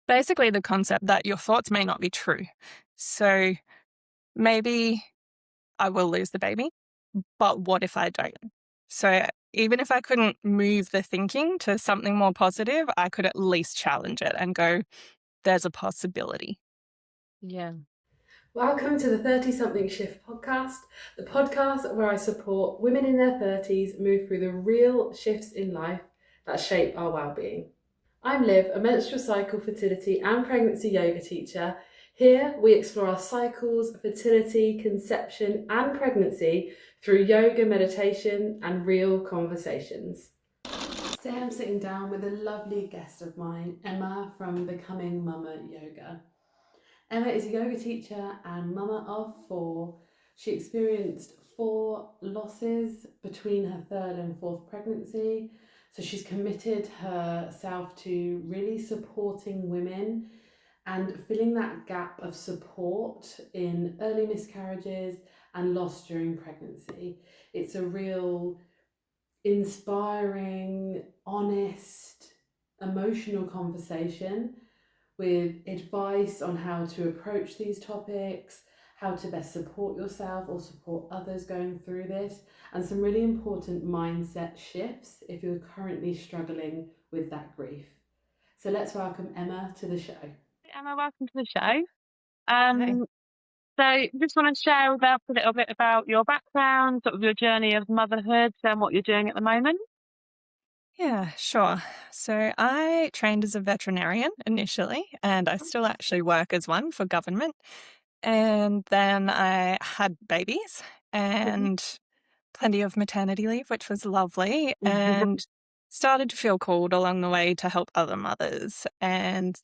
Basically, the concept that your thoughts may not be true. So maybe I will lose the baby, but what if I don't? So even if I couldn't move the thinking to something more positive, I could at least challenge it and go, there's a possibility. Yeah. Welcome to the 30 Something Shift podcast, the podcast where I support women in their 30s move through the real shifts in life that shape our well-being. I'm Liv, a menstrual cycle, fertility and pregnancy yoga teacher. Here we explore our cycles, fertility, conception and pregnancy through yoga, meditation and real conversations. Today I'm sitting down with a lovely guest of mine, Emma from Becoming Mama Yoga. Emma is a yoga teacher and mama of four. She experienced 4 losses between her third and fourth pregnancy. So she's committed herself to really supporting women and filling that gap of support in early miscarriages and loss during pregnancy. It's a real inspiring, honest, emotional conversation with advice on how to approach these topics, how to best support yourself or support others going through this, and some really important mindset shifts if you're currently struggling with that grief. So let's welcome Emma to the show. Emma, welcome to the show. Hi. So just want to share with us a little bit about your background, sort of your journey of motherhood and what you're doing at the moment. Yeah, sure. So I trained as a veterinarian initially, and I still actually work as one for government. And then I had babies and plenty of maternity leave, which was lovely, and started to feel called along the way to help other mothers. And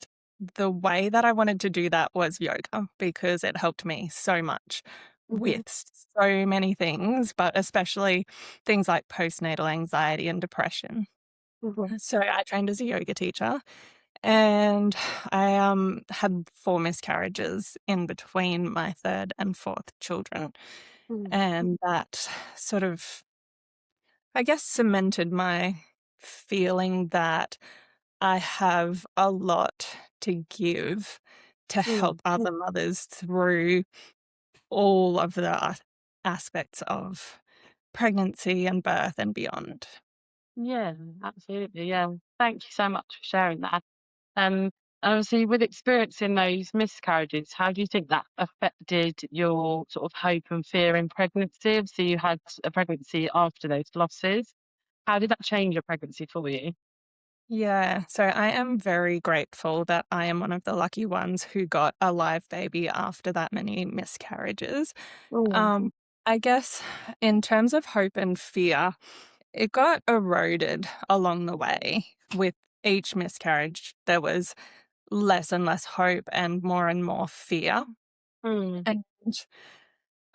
the way that I wanted to do that was yoga because it helped me so much with so many things, but especially things like postnatal anxiety and depression. So I trained as a yoga teacher and I had 4 miscarriages in between my third and fourth children. And that sort of, I guess, cemented my feeling that I have a lot to give to help other mothers through all of the aspects of pregnancy and birth and beyond. Yeah, absolutely. Yeah. Thank you so much for sharing that. Um, Obviously, with experiencing those miscarriages, how do you think that affected your sort of hope and fear in pregnancy? Obviously, you had a pregnancy after those losses. How did that change your pregnancy for you? Yeah, so I am very grateful that I am one of the lucky ones who got a live baby after that many miscarriages. Mm, Um, I guess in terms of hope and fear, it got eroded along the way. With each miscarriage, there was less and less hope and more fear. mm, And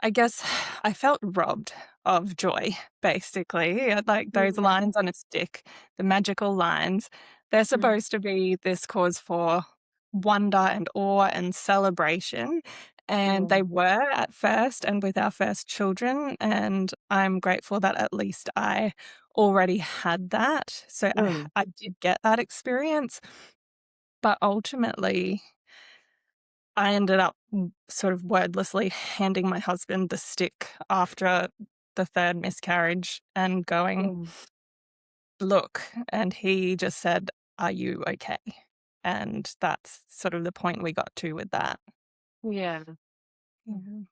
I guess I felt robbed of joy, basically. Like those yeah, lines on a stick, the magical lines, they're mm, supposed to be this cause for wonder and awe and celebration. And they mm, were at first and with our first children. And I'm grateful that at least I already had that. So mm, I did get that experience. But ultimately, I ended up sort of wordlessly handing my husband the stick after the third miscarriage and going, mm. "Look," and he just said, "Are you okay?" And that's sort of the point we got to with that. Yeah, Mhm.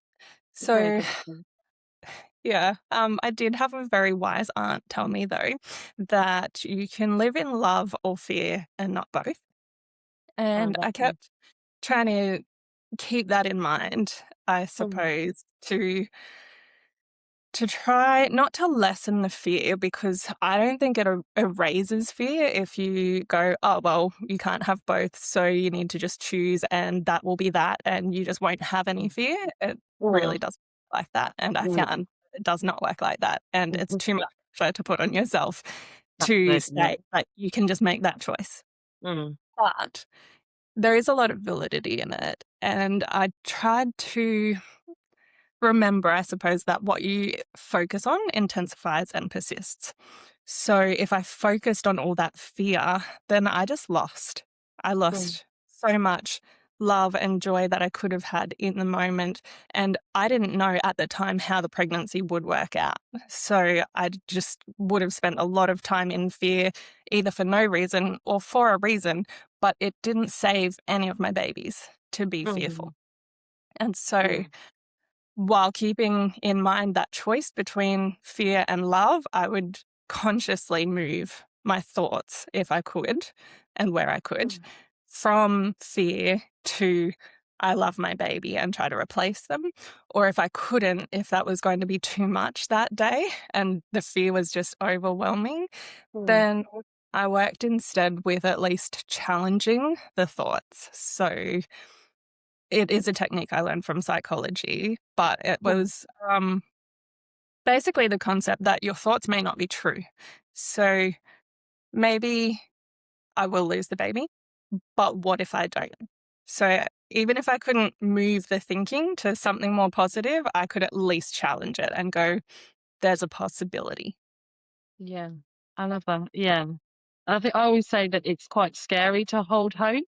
very So, good. yeah, I did have a very wise aunt tell me, though, that you can live in love or fear and not both. Oh, And I definitely. kept trying to keep that in mind, I Mm, suppose, to try not to lessen the fear because I don't think it erases fear if you go, "Oh, well, you can't have both, so you need to just choose, and that will be that, and you just won't have any fear." It really mm, doesn't work like that, and I mm, found it does not work like that, and it's mhm. too much pressure to put on yourself to Absolutely. say that you can just make that choice. Mm, But there is a lot of validity in it, and I tried to remember, I suppose, that what you focus on intensifies and persists. So if I focused on all that fear, then I just lost. I mm, lost so much love and joy that I could have had in the moment, and I didn't know at the time how the pregnancy would work out. So I just would have spent a lot of time in fear, either for no reason or for a reason, but it didn't save any of my babies to be fearful. Mm. And Yeah. so while keeping in mind that choice between fear and love, I would consciously move my thoughts, if I could, and where I could, Mm. from fear to I love my baby and try to replace them. Or if I couldn't, if that was going to be too much that day and the fear was just overwhelming, Mm. then I worked instead with at least challenging the thoughts. So it is a technique I learned from psychology, but it Mm. was basically the concept that your thoughts may not be true. So maybe I will lose the baby, but what if I don't? So even if I couldn't move the thinking to something more positive, I could at least challenge it and go, there's a possibility. Yeah. I love that. Yeah. I think I always say that it's quite scary to hold hope,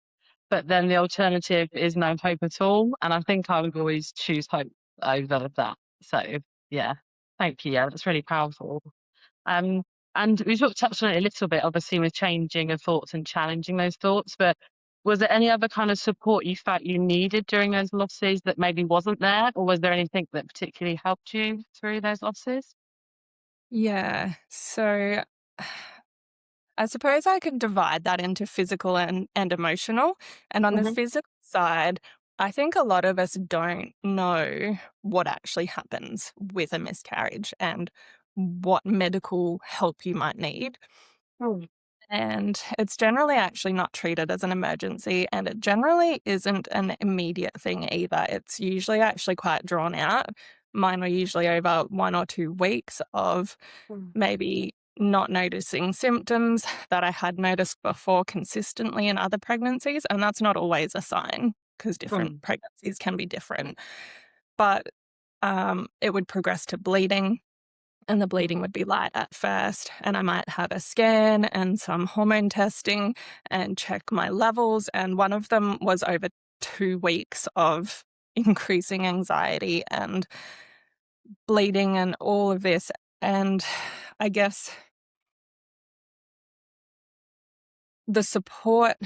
but then the alternative is no hope at all. And I think I would always choose hope over that. So yeah, thank you. Yeah, that's really powerful. Um, and we sort of touched on it a little bit, obviously, with changing of thoughts and challenging those thoughts. But was there any other kind of support you felt you needed during those losses that maybe wasn't there? Or was there anything that particularly helped you through those losses? Yeah. So I suppose I could divide that into physical and emotional. And on the Hmm. physical side, I think a lot of us don't know what actually happens with a miscarriage and what medical help you might need. Mm. And it's generally actually not treated as an emergency, and it generally isn't an immediate thing either. It's usually actually quite drawn out. Mine were usually over 1 or 2 weeks of Mm. maybe not noticing symptoms that I had noticed before consistently in other pregnancies, and that's not always a sign because different Mm. pregnancies can be different. But it would progress to bleeding, and the Mm. bleeding would be light at first, and I might have a scan and some hormone testing and check my levels, and one of them was over 2 weeks of increasing anxiety and bleeding and all of this, and I guess the support,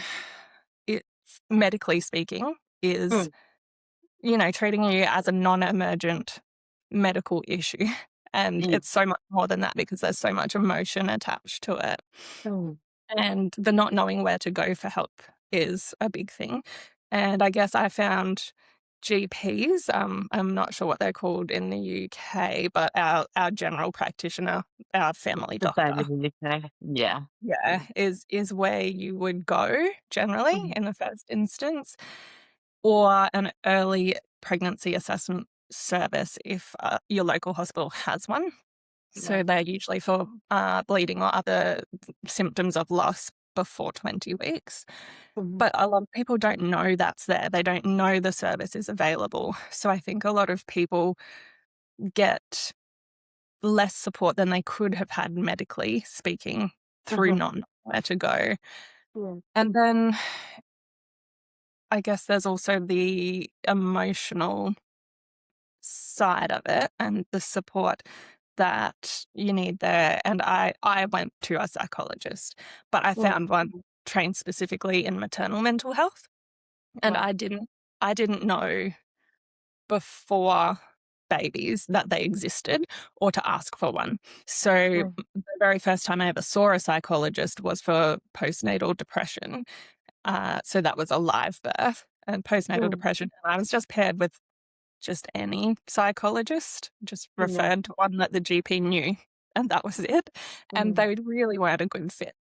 it medically speaking, is, Mm. treating you as a non-emergent medical issue, and Yeah. it's so much more than that because there's so much emotion attached to it. Mm. And the not knowing where to go for help is a big thing. And I guess I found GPs, I'm not sure what they're called in the UK, but our general practitioner, our family The same doctor, in the UK. Yeah. yeah, is where you would go generally Mm. in the first instance, or an early pregnancy assessment service if your local hospital has one. Yeah. So they're usually for bleeding or other symptoms of loss before 20 weeks. Mhm. But a lot of people don't know that's there. They don't know the service is available. So I think a lot of people get less support than they could have had medically speaking through Mhm. not knowing where to go. Yeah. And then I guess there's also the emotional side of it and the support that you need there. And I went to a psychologist, but I Mm. found one trained specifically in maternal mental health. And Right. I didn't know before babies that they existed or to ask for one. So Mm. the very first time I ever saw a psychologist was for postnatal depression. So that was a live birth and postnatal Mm. depression. And I was just paired with just any psychologist, just Yeah. referred to one that the GP knew, and that was it. And Mm. they really weren't a good fit.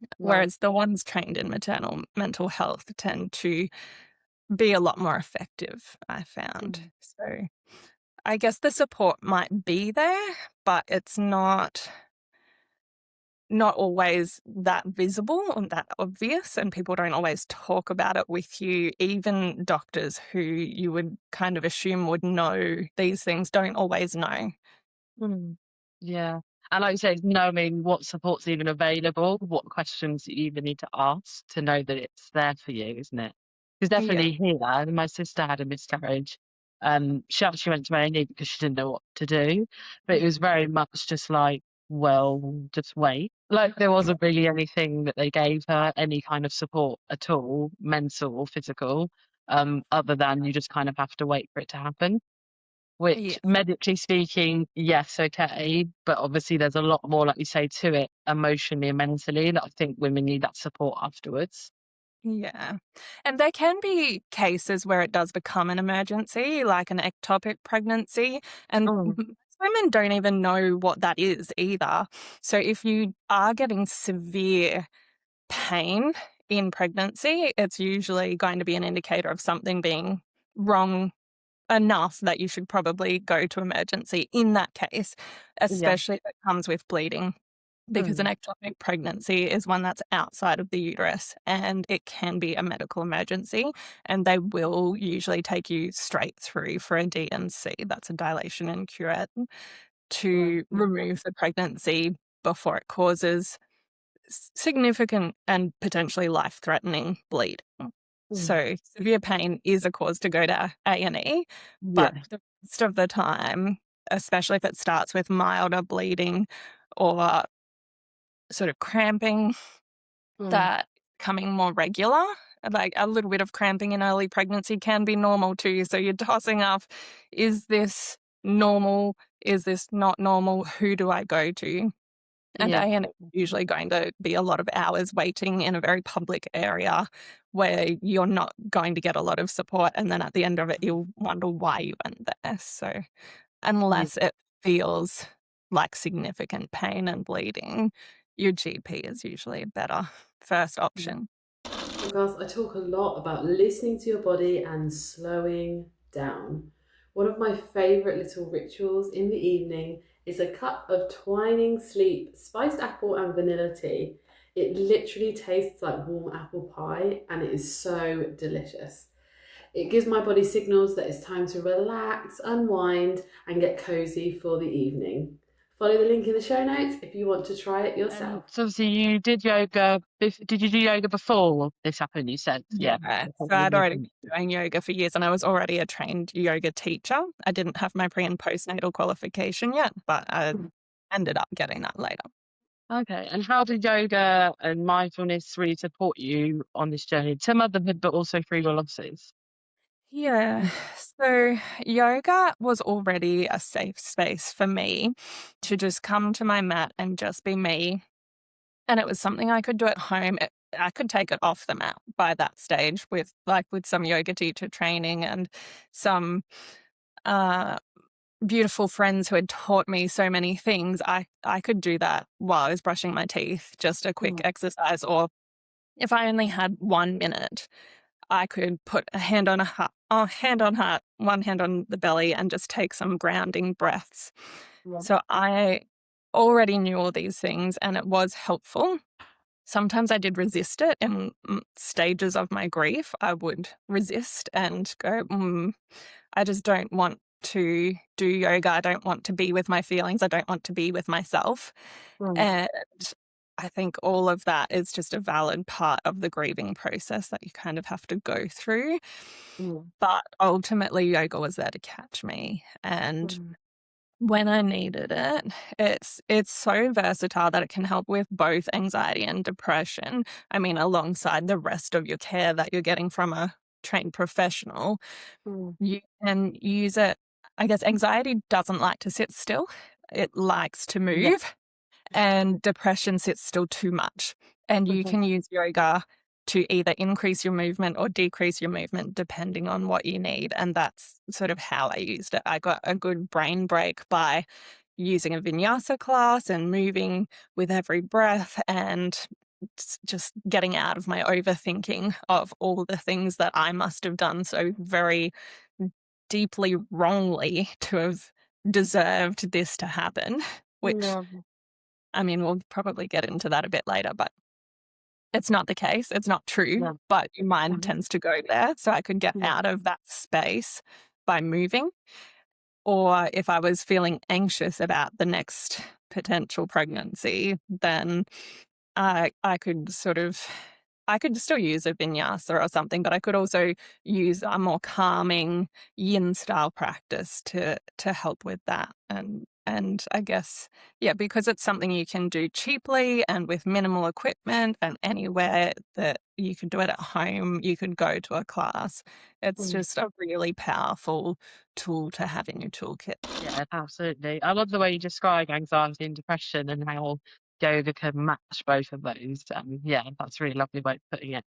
Right. Whereas the ones trained in maternal mental health tend to be a lot more effective, I found. Mm. So I guess the support might be there, but it's not always that visible or that obvious, and people don't always talk about it with you. Even doctors who you would kind of assume would know these things don't always know. Mm. Yeah. And like you said, knowing what support's even available, what questions you even need to ask to know that it's there for you, isn't it? Because Yeah. definitely here, my sister had a miscarriage. She actually went to A&E because she didn't know what to do, but it was very much just like, well, just wait. Like there wasn't really anything that they gave her, any kind of support at all, mental or physical, other than you just kind of have to wait for it to happen. Yeah. Which medically speaking, yes, okay, but obviously there's a lot more, like you say, to it emotionally and mentally that I think women need that support afterwards. Yeah. And there can be cases where it does become an emergency, like an ectopic pregnancy, and Mm, most women don't even know what that is either. So if you are getting severe pain in pregnancy, it's usually going to be an indicator of something being wrong enough that you should probably go to emergency in that case, yeah. especially if it comes with bleeding. Because an Mm, ectopic pregnancy is one that's outside of the uterus and it can be a medical emergency, and they will usually take you straight through for a D&C, that's a dilation and curette, right. to remove the pregnancy before it causes significant and potentially life-threatening bleeding. Mm, So severe pain is a cause to go to A&E, but yeah. the rest of the time, especially if it starts with milder bleeding or sort of cramping Mm, that becoming more regular, like a little bit of cramping in early pregnancy can be normal too. So you're tossing up, is this normal? Is this not normal? Who do I go to? And yeah. A&E is usually going to be a lot of hours waiting in a very public area where you're not going to get a lot of support. And then at the end of it, you'll wonder why you went there. So Yeah. unless it feels like significant pain and bleeding, your GP is usually a better first Mm, option. Podcast, I talk a lot about listening to your body and slowing down. One of my favourite little rituals in the evening is a cup of Twining Sleep spiced apple and vanilla tea. It literally tastes like warm apple pie and it is so delicious. It gives my body signals that it's time to relax, unwind, and get cozy for the evening. Follow the link in the show notes if you want to try it and yourself. so obviously you did yoga. Did you do yoga before this happened? You said, yeah. Yeah, I think so you I'd already mentioned. been doing yoga for years and I was already a trained yoga teacher. I didn't have my pre and postnatal qualification yet, but I Mm, ended up getting that later. okay, and how did yoga and mindfulness really support you on this journey to motherhood, but also through your losses? Yeah. So yoga was already a safe space for me to just come to my mat and just be me. And it was something I could do at home. I could take it off the mat by that stage with some yoga teacher training and some uh, beautiful friends who had taught me so many things. I could do that while I was brushing my teeth, just a quick Mm, exercise. Or if I only had 1 minute, I could put a hand on a heart, hand on heart, one hand on the belly, and just take some grounding breaths. yeah. So I already knew all these things, and it was helpful. Sometimes I did resist it in stages of my grief. I would resist and go, I just don't want to do yoga. I don't want to be with my feelings. I don't want to be with myself. Mm, And I think all of that is just a valid part of the grieving process that you kind of have to go through. mm, But ultimately, yoga was there to catch me. And mm, when I needed it, it's so versatile that it can help with both anxiety and depression. I mean, alongside the rest of your care that you're getting from a trained professional, mm, you can use it. I guess anxiety doesn't like to sit still. It likes to yeah. move, and depression sits still too much. And you Mhm, can use yoga to either increase your movement or decrease your movement depending on what you need. And that's sort of how I used it. I got a good brain break by using a vinyasa class and moving with every breath and just getting out of my overthinking of all the things that I must have done so very deeply wrongly to have deserved this to happen, which yeah. I mean, we'll probably get into that a bit later, but it's not the case. It's not true, Yeah. but your mind Mhm, tends to go there. So I could get yeah. out of that space by moving. Or if I was feeling anxious about the next potential pregnancy, then I could sort of I could still use a vinyasa or something, but I could also use a more calming yin style practice to help with that. And I guess, yeah, because it's something you can do cheaply and with minimal equipment and anywhere that you can do it at home, you could go to a class. It's Mm. just a really powerful tool to have in your toolkit. Yeah, absolutely. I love the way you describe anxiety and depression and how yoga can match both of those. Yeah, that's a really lovely way of putting it.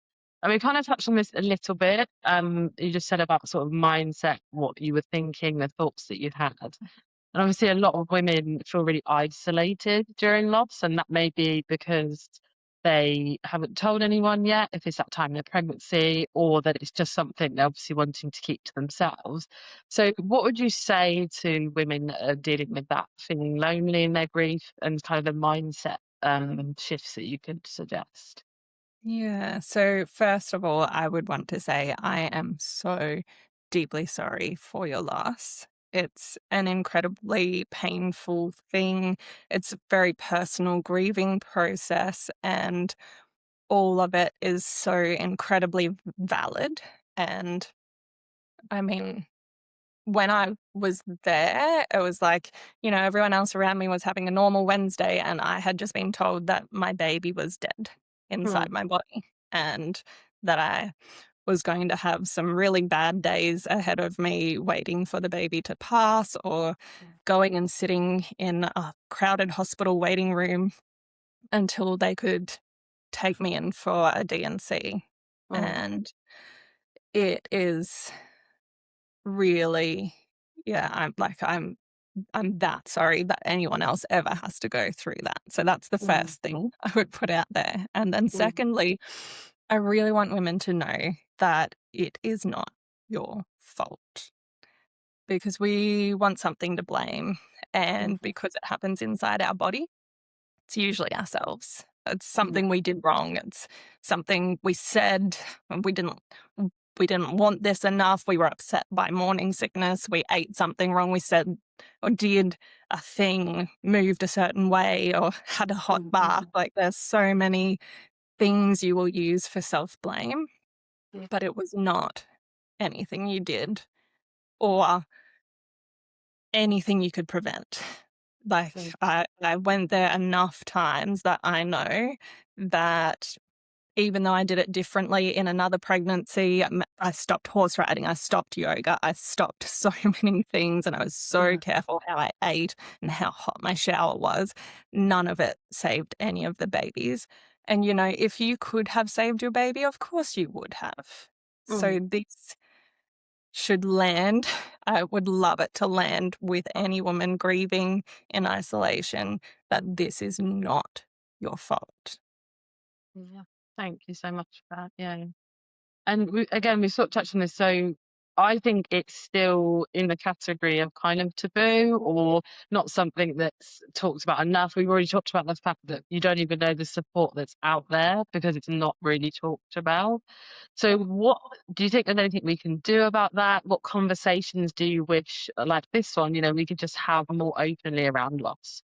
And we kind of touched on this a little bit. You just said about sort of mindset, what you were thinking, the thoughts that you had. And obviously, a lot of women feel really isolated during loss, and that may be because they haven't told anyone yet, if it's that time in their pregnancy, or that it's just something they're obviously wanting to keep to themselves. So, what would you say to women that are dealing with that, feeling lonely in their grief, and kind of the mindset shifts that you could suggest? Yeah. So, first of all, I would want to say I am so deeply sorry for your loss. It's an incredibly painful thing. It's a very personal grieving process, and all of it is so incredibly valid. And I mean, when I was there, it was like, everyone else around me was having a normal Wednesday, and I had just been told that my baby was dead inside Mm, my body and that I was going to have some really bad days ahead of me waiting for the baby to pass or going and sitting in a crowded hospital waiting room until they could take me in for a D&C. mm, And it is really, yeah, I'm that sorry that anyone else ever has to go through that. So that's the mm, first thing I would put out there. And then mm, secondly, I really want women to know that it is not your fault because we want something to blame. And mm, because it happens inside our body, it's usually ourselves. It's mm, something we did wrong. It's something we said and we didn't want this enough. We were upset by morning sickness. We ate something wrong. We said or did a thing, moved a certain way, or had a hot mm, bath. Like there's so many things you will use for self-blame, mm, but it was not anything you did or anything you could prevent. Like mm, I went there enough times that I know that even though I did it differently in another pregnancy, I stopped horse riding, I stopped yoga, I stopped so many things, and I was so yeah, careful how I ate and how hot my shower was. None of it saved any of the babies. And, if you could have saved your baby, of course you would have. mm, So this should land. I would love it to land with any woman grieving in isolation that this is not your fault. yeah. Thank you so much for that. Yeah. And again, we sort of touched on this. So I think it's still in the category of kind of taboo or not something that's talked about enough. We've already talked about the fact that you don't even know the support that's out there because it's not really talked about. So what do you think there's anything we can do about that? What conversations do you wish, like this one, we could just have more openly around loss?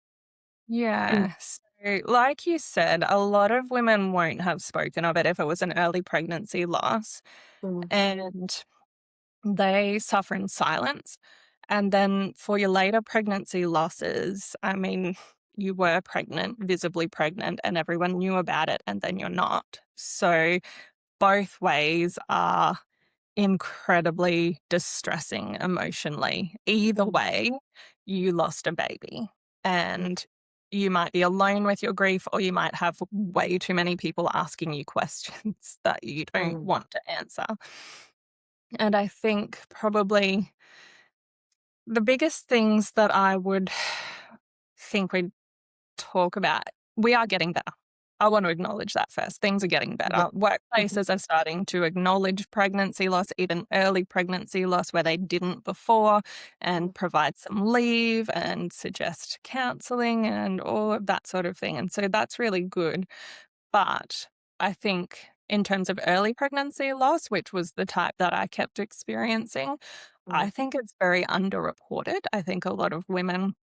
Yeah. So, like you said, a lot of women won't have spoken of it if it was an early pregnancy loss, Mm, and they suffer in silence. And then for your later pregnancy losses, I mean, you were pregnant, visibly pregnant, and everyone knew about it, and then you're not. So, both ways are incredibly distressing emotionally. Either mm, way, you lost a baby mm, and you might be alone with your grief, or you might have way too many people asking you questions that you don't mm, want to answer. And I think probably the biggest things that I would think we'd talk about, we are getting better. I want to acknowledge that first. Things are getting yeah. better. Mhm, Workplaces are starting to acknowledge pregnancy loss, even early pregnancy loss where they didn't before, mm, and provide some leave and suggest counseling and all of that sort of thing. And so that's really good. But I think in terms of early pregnancy loss, which was the type that I kept experiencing, mm, I think it's very underreported. I think a lot of women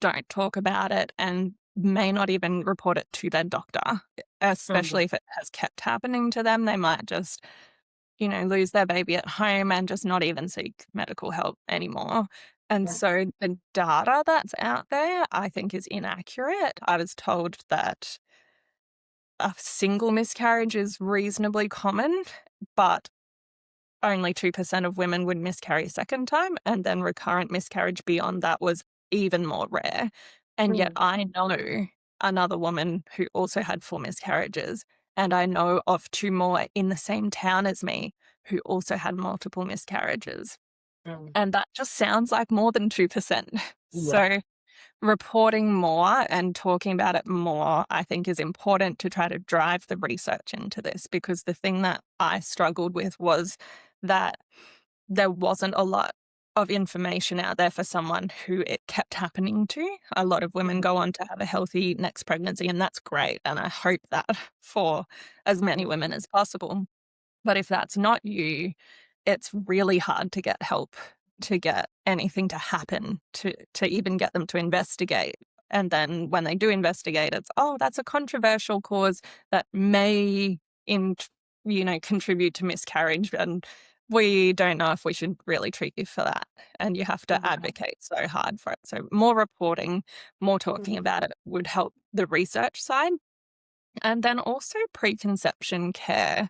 don't talk about it, and may not even report it to their doctor, especially if it has kept happening to them. They might just, lose their baby at home and just not even seek medical help anymore. And Yeah. so the data that's out there, I think, is inaccurate. I was told that a single miscarriage is reasonably common, but only 2% of women would miscarry a second time, and then recurrent miscarriage beyond that was even more rare. And yet I know another woman who also had 4 miscarriages, and I know of 2 more in the same town as me who also had multiple miscarriages. Mm. And that just sounds like more than 2%. Yeah. So reporting more and talking about it more, I think, is important to try to drive the research into this, because the thing that I struggled with was that there wasn't a lot of information out there for someone who it kept happening to. A lot of women go on to have a healthy next pregnancy, and that's great. And I hope that for as many women as possible. But if that's not you, it's really hard to get help, to get anything to happen, to even get them to investigate. And then when they do investigate, it's, oh, that's a controversial cause that may contribute to miscarriage, and we don't know if we should really treat you for that. And you have to advocate so hard for it. So more reporting, more talking about it would help the research side. And then also preconception care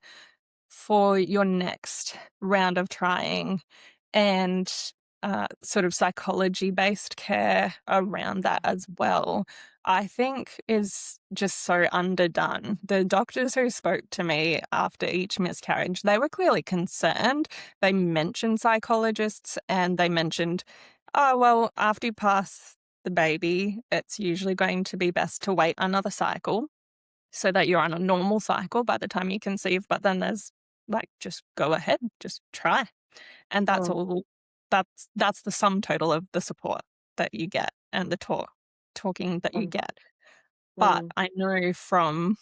for your next round of trying, and sort of psychology-based care around that as well, I think is just so underdone. The doctors who spoke to me after each miscarriage, they were clearly concerned. They mentioned psychologists, and they mentioned, oh, well, after you pass the baby, it's usually going to be best to wait another cycle so that you're on a normal cycle by the time you conceive. But then there's just go ahead, just try. And that's all, that's the sum total of the support that you get and the talking that you get. But I know from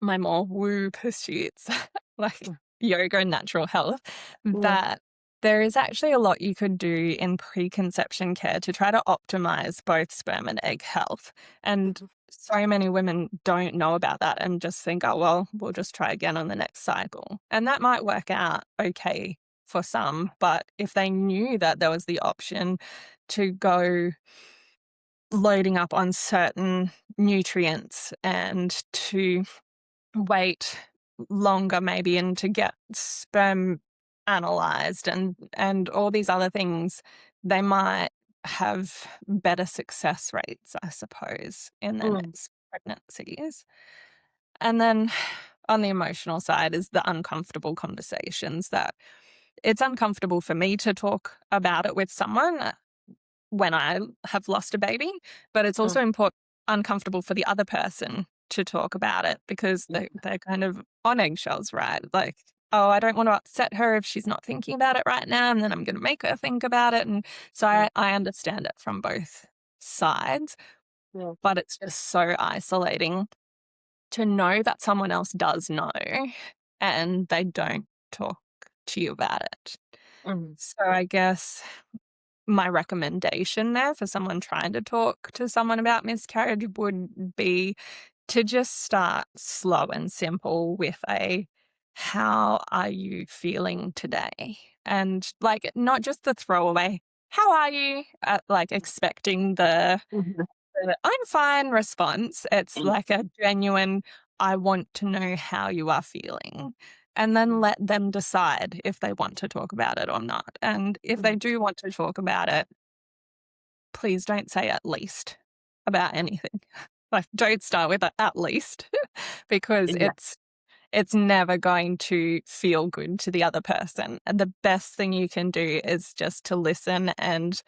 my more woo pursuits, like yoga and natural health, that there is actually a lot you could do in preconception care to try to optimize both sperm and egg health. And so many women don't know about that and just think, oh, well, we'll just try again on the next cycle. And that might work out okay for some, but if they knew that there was the option to go loading up on certain nutrients and to wait longer maybe and to get sperm analyzed and all these other things, they might have better success rates, I suppose, in their next pregnancies. And then on the emotional side is the uncomfortable conversations, that it's uncomfortable for me to talk about it with someone when I have lost a baby, but it's also uncomfortable for the other person to talk about it, because they're kind of on eggshells, right? Like, oh, I don't want to upset her if she's not thinking about it right now, and then I'm going to make her think about it. And so I understand it from both sides, but it's just so isolating to know that someone else does know and they don't talk to you about it. So I guess my recommendation there for someone trying to talk to someone about miscarriage would be to just start slow and simple with how are you feeling today? And not just the throwaway, how are you? Expecting the I'm fine response. It's like a genuine, I want to know how you are feeling. And then let them decide if they want to talk about it or not. And if they do want to talk about it, please don't say at least about anything. Don't start with at least, because it's never going to feel good to the other person. And the best thing you can do is just to listen and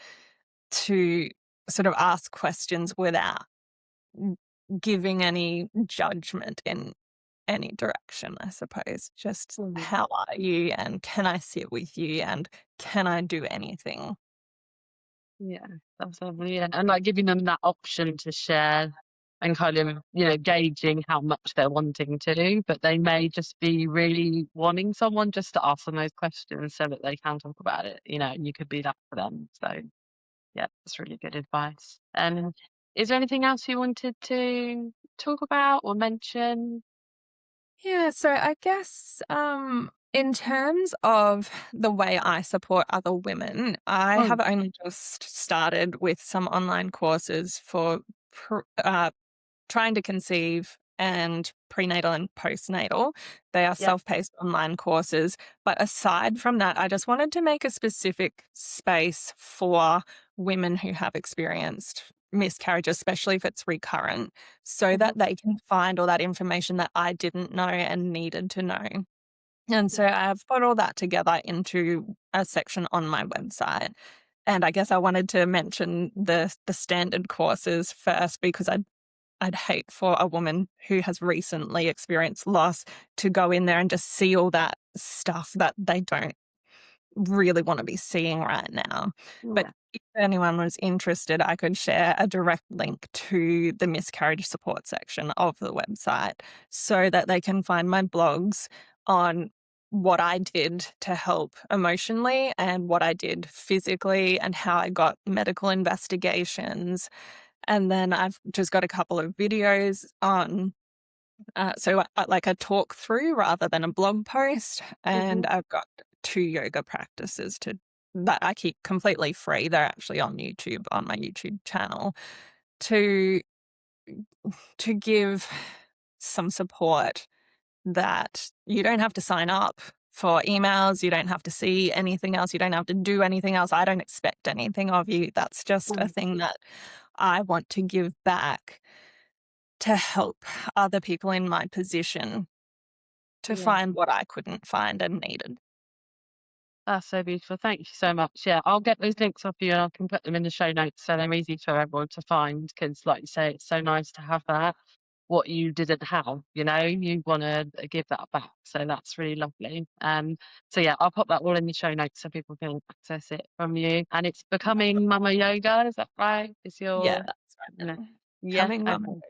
to sort of ask questions without giving any judgment in any direction, I suppose. Just how are you, and can I sit with you, and can I do anything? Yeah, absolutely. Yeah. And giving them that option to share and kind of, gauging how much they're wanting to do, but they may just be really wanting someone just to ask them those questions so that they can talk about it. You could be that for them. So yeah, that's really good advice. Is there anything else you wanted to talk about or mention? Yeah, so I guess in terms of the way I support other women, I Mm, have only just started with some online courses for trying to conceive and prenatal and postnatal. They are yeah. self-paced online courses. But aside from that, I just wanted to make a specific space for women who have experienced miscarriage, especially if it's recurrent, so Mhm. that they can find all that information that I didn't know and needed to know. And so Yeah. I've put all that together into a section on my website. And I guess I wanted to mention the standard courses first because I'd hate for a woman who has recently experienced loss to go in there and just see all that stuff that they don't really want to be seeing right now. But Yeah. if anyone was interested, I could share a direct link to the miscarriage support section of the website so that they can find my blogs on what I did to help emotionally and what I did physically and how I got medical investigations. And then I've just got a couple of videos on, like a talk through rather than a blog post. And Mhm. I've got 2 yoga practices that I keep completely free. They're actually on YouTube, on my YouTube channel, to give some support that you don't have to sign up for emails, you don't have to see anything else, you don't have to do anything else. I don't expect anything of you. That's just a Mm, thing that I want to give back to help other people in my position to yeah. find what I couldn't find and needed. That's so beautiful. Thank you so much. Yeah, I'll get those links off you and I can put them in the show notes so they're easy for everyone to find. Because, like you say, it's so nice to have that. What you didn't have, you want to give that back. So that's really lovely. So yeah, I'll pop that all in the show notes so people can access it from you. And it's becoming Mama Yoga, is that right? Is Yeah, your, that's you know, right. yeah, Coming okay. mum.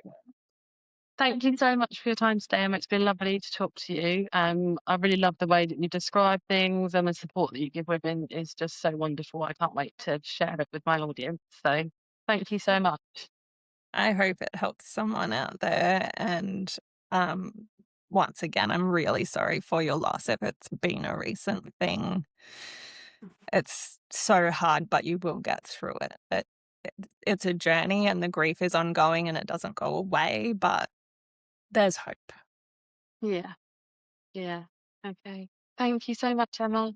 Thank you so much for your time today, Emma. It's been lovely to talk to you. I really love the way that you describe things and the support that you give women is just so wonderful. I can't wait to share it with my audience. So thank you so much. I hope it helps someone out there. And um, once again, I'm really sorry for your loss if it's been a recent thing. It's so hard, but you will get through it. It's a journey and the grief is ongoing and it doesn't go away, but there's hope. Yeah, yeah. Okay. Thank you so much, Emma.